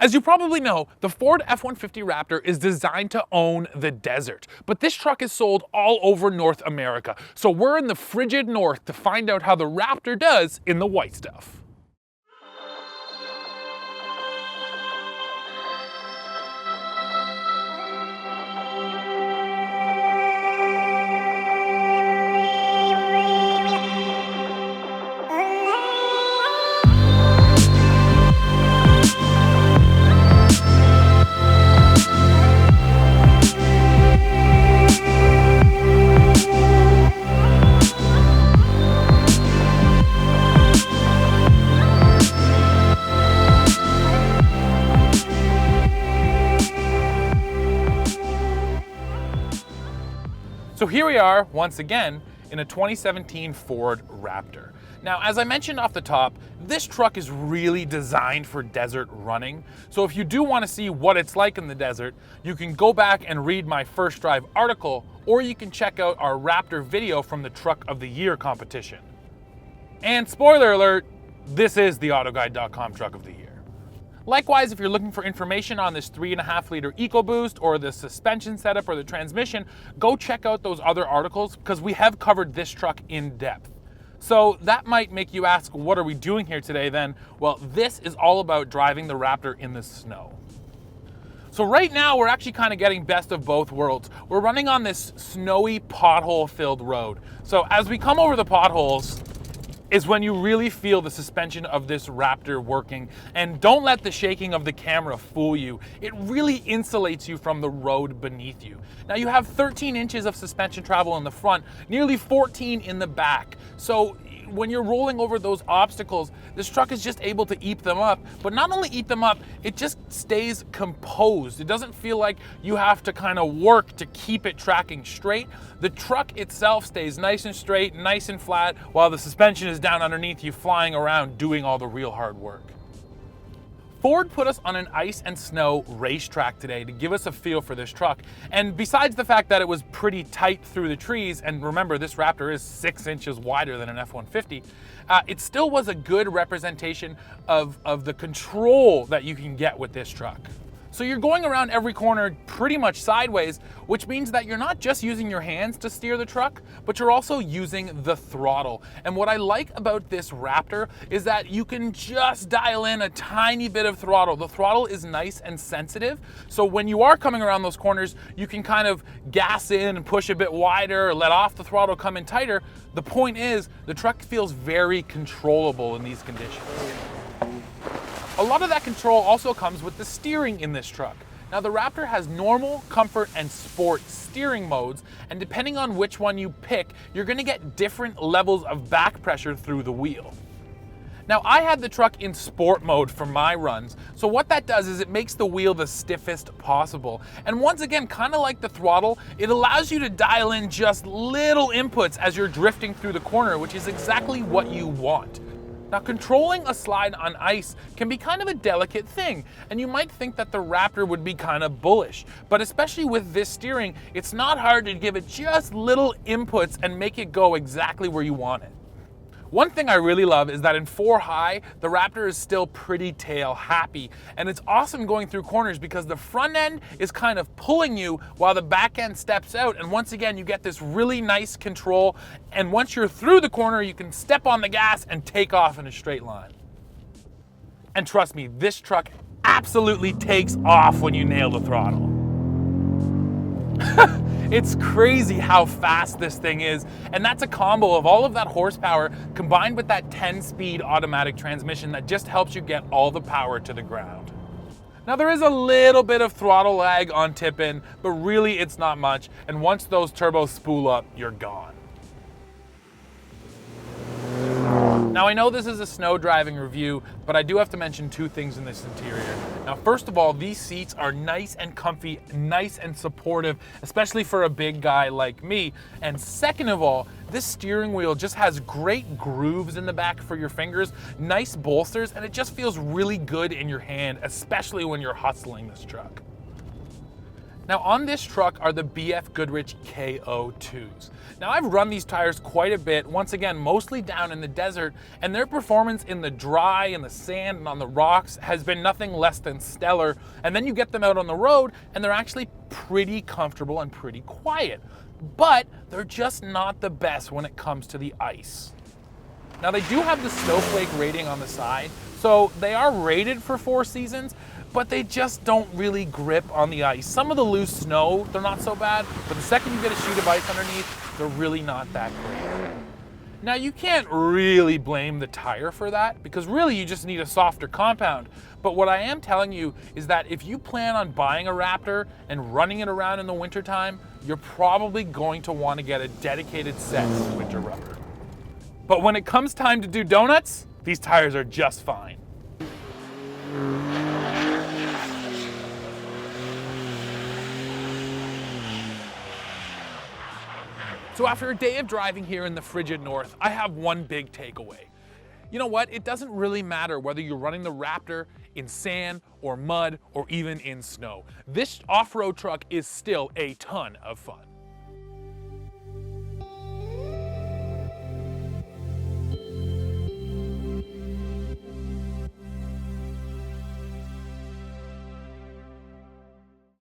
As you probably know, the Ford F-150 Raptor is designed to own the desert, but this truck is sold all over North America, so we're in the frigid north to find out how the Raptor does in the white stuff. So here we are once again in a 2017 Ford Raptor. Now, as I mentioned off the top, this truck is really designed for desert running. So if you do want to see what it's like in the desert, you can go back and read my First Drive article, or you can check out our Raptor video from the Truck of the Year competition. And spoiler alert, this is the Autoguide.com Truck of the Year. Likewise, if you're looking for information on this 3.5 liter EcoBoost or the suspension setup or the transmission, go check out those other articles because we have covered this truck in depth. So that might make you ask, what are we doing here today then? Well, this is all about driving the Raptor in the snow. So right now we're actually kind of getting best of both worlds. We're running on this snowy pothole-filled road. So as we come over the potholes, is when you really feel the suspension of this Raptor working. And don't let the shaking of the camera fool you. It really insulates you from the road beneath you. Now you have 13 inches of suspension travel in the front, nearly 14 in the back. So when you're rolling over those obstacles, this truck is just able to eat them up. But not only eat them up, it just stays composed. It doesn't feel like you have to kind of work to keep it tracking straight. The truck itself stays nice and straight, nice and flat, while the suspension is down underneath you, flying around, doing all the real hard work. Ford put us on an ice and snow racetrack today to give us a feel for this truck. And besides the fact that it was pretty tight through the trees, and remember this Raptor is 6 inches wider than an F-150, it still was a good representation of the control that you can get with this truck. So you're going around every corner pretty much sideways, which means that you're not just using your hands to steer the truck, but you're also using the throttle. And what I like about this Raptor is that you can just dial in a tiny bit of throttle. The throttle is nice and sensitive, so when you are coming around those corners, you can kind of gas in and push a bit wider, or let off the throttle, come in tighter. The point is, the truck feels very controllable in these conditions. A lot of that control also comes with the steering in this truck. Now the Raptor has normal, comfort, and sport steering modes, and depending on which one you pick, you're gonna get different levels of back pressure through the wheel. Now I had the truck in sport mode for my runs, so what that does is it makes the wheel the stiffest possible. And once again, kind of like the throttle, it allows you to dial in just little inputs as you're drifting through the corner, which is exactly what you want. Now, controlling a slide on ice can be kind of a delicate thing, and you might think that the Raptor would be kind of bullish, but especially with this steering, it's not hard to give it just little inputs and make it go exactly where you want it. One thing I really love is that in 4 high, the Raptor is still pretty tail happy, and it's awesome going through corners because the front end is kind of pulling you while the back end steps out, and once again, you get this really nice control, and once you're through the corner, you can step on the gas and take off in a straight line. And trust me, this truck absolutely takes off when you nail the throttle. It's crazy how fast this thing is, and that's a combo of all of that horsepower combined with that 10-speed automatic transmission that just helps you get all the power to the ground. Now there is a little bit of throttle lag on tip-in, but really it's not much, and once those turbos spool up, you're gone. Now I know this is a snow driving review, but I do have to mention 2 things in this interior. Now first of all, these seats are nice and comfy, nice and supportive, especially for a big guy like me. And second of all, this steering wheel just has great grooves in the back for your fingers, nice bolsters, and it just feels really good in your hand, especially when you're hustling this truck. Now on this truck are the BF Goodrich KO2s. Now I've run these tires quite a bit, once again, mostly down in the desert, and their performance in the dry, in the sand, and on the rocks has been nothing less than stellar. And then you get them out on the road, and they're actually pretty comfortable and pretty quiet. But they're just not the best when it comes to the ice. Now they do have the snowflake rating on the side, so they are rated for 4 seasons, but they just don't really grip on the ice. Some of the loose snow, they're not so bad, but the second you get a sheet of ice underneath, they're really not that great. Now you can't really blame the tire for that, because really you just need a softer compound. But what I am telling you is that if you plan on buying a Raptor and running it around in the wintertime, you're probably going to want to get a dedicated set of winter rubber. But when it comes time to do donuts, these tires are just fine. So after a day of driving here in the frigid north, I have one big takeaway. You know what? It doesn't really matter whether you're running the Raptor in sand or mud or even in snow. This off-road truck is still a ton of fun.